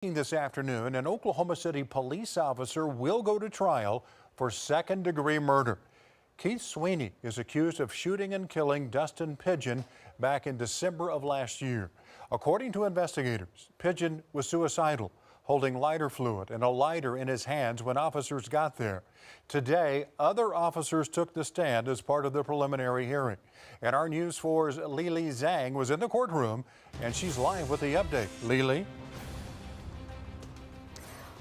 This afternoon, an Oklahoma City police officer will go to trial for second-degree murder. Keith Sweeney is accused of shooting and killing Dustin Pigeon back in December of last year. According to investigators, Pigeon was suicidal, holding lighter fluid and a lighter in his hands when officers got there. Today, other officers took the stand as part of the preliminary hearing. And our News 4's Lili Zhang was in the courtroom, and she's live with the update. Lili?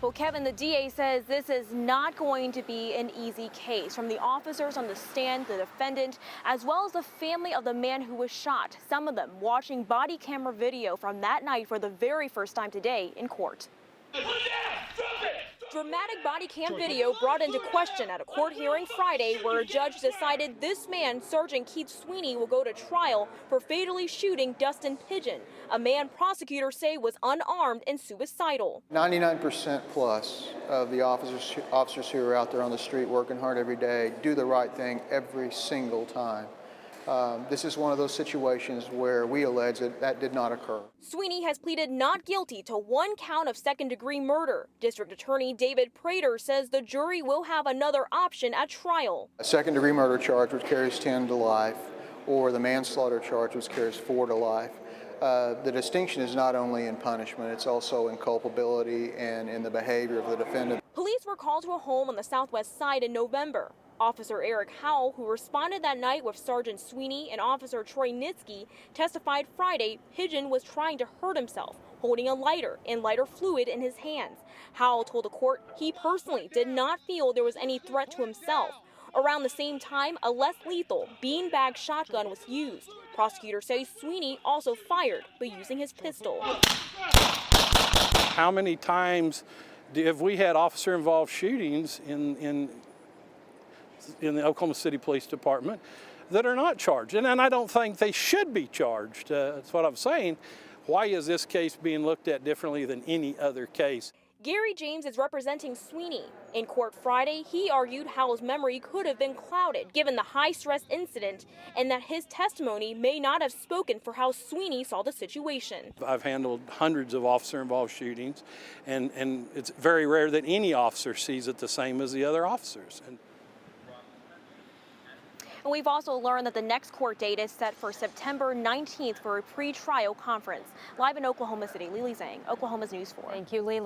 Well, Kevin, the DA says this is not going to be an easy case. From the officers on the stand, the defendant, as well as the family of the man who was shot, some of them watching body camera video from that night for the very first time today in court. Dramatic body cam video brought into question at a court hearing Friday where a judge decided this man, Sergeant Keith Sweeney, will go to trial for fatally shooting Dustin Pigeon, a man prosecutors say was unarmed and suicidal. 99% plus of the officers who are out there on the street working hard every day do the right thing every single time. This is one of those situations where we allege that did not occur. Sweeney has pleaded not guilty to one count of second-degree murder. District Attorney David Prater says the jury will have another option at trial. A second-degree murder charge which carries 10 to life, or the manslaughter charge which carries 4 to life. The distinction is not only in punishment, it's also in culpability and in the behavior of the defendant. Police were called to a home on the southwest side in November. Officer Eric Howell, who responded that night with Sergeant Sweeney and Officer Troy Nitsky, testified Friday Pigeon was trying to hurt himself, holding a lighter and lighter fluid in his hands. Howell told the court he personally did not feel there was any threat to himself. Around the same time, a less lethal beanbag shotgun was used. Prosecutors say Sweeney also fired, but using his pistol. How many times have we had officer-involved shootings in the Oklahoma City Police Department that are not charged? And I don't think they should be charged. That's what I'm saying. Why is this case being looked at differently than any other case? Gary James is representing Sweeney. In court Friday, he argued Howell's memory could have been clouded given the high-stress incident and that his testimony may not have spoken for how Sweeney saw the situation. I've handled hundreds of officer-involved shootings, and it's very rare that any officer sees it the same as the other officers. And we've also learned that the next court date is set for September 19th for a pre-trial conference. Live in Oklahoma City, Lili Zhang, Oklahoma's News 4. Thank you, Lili.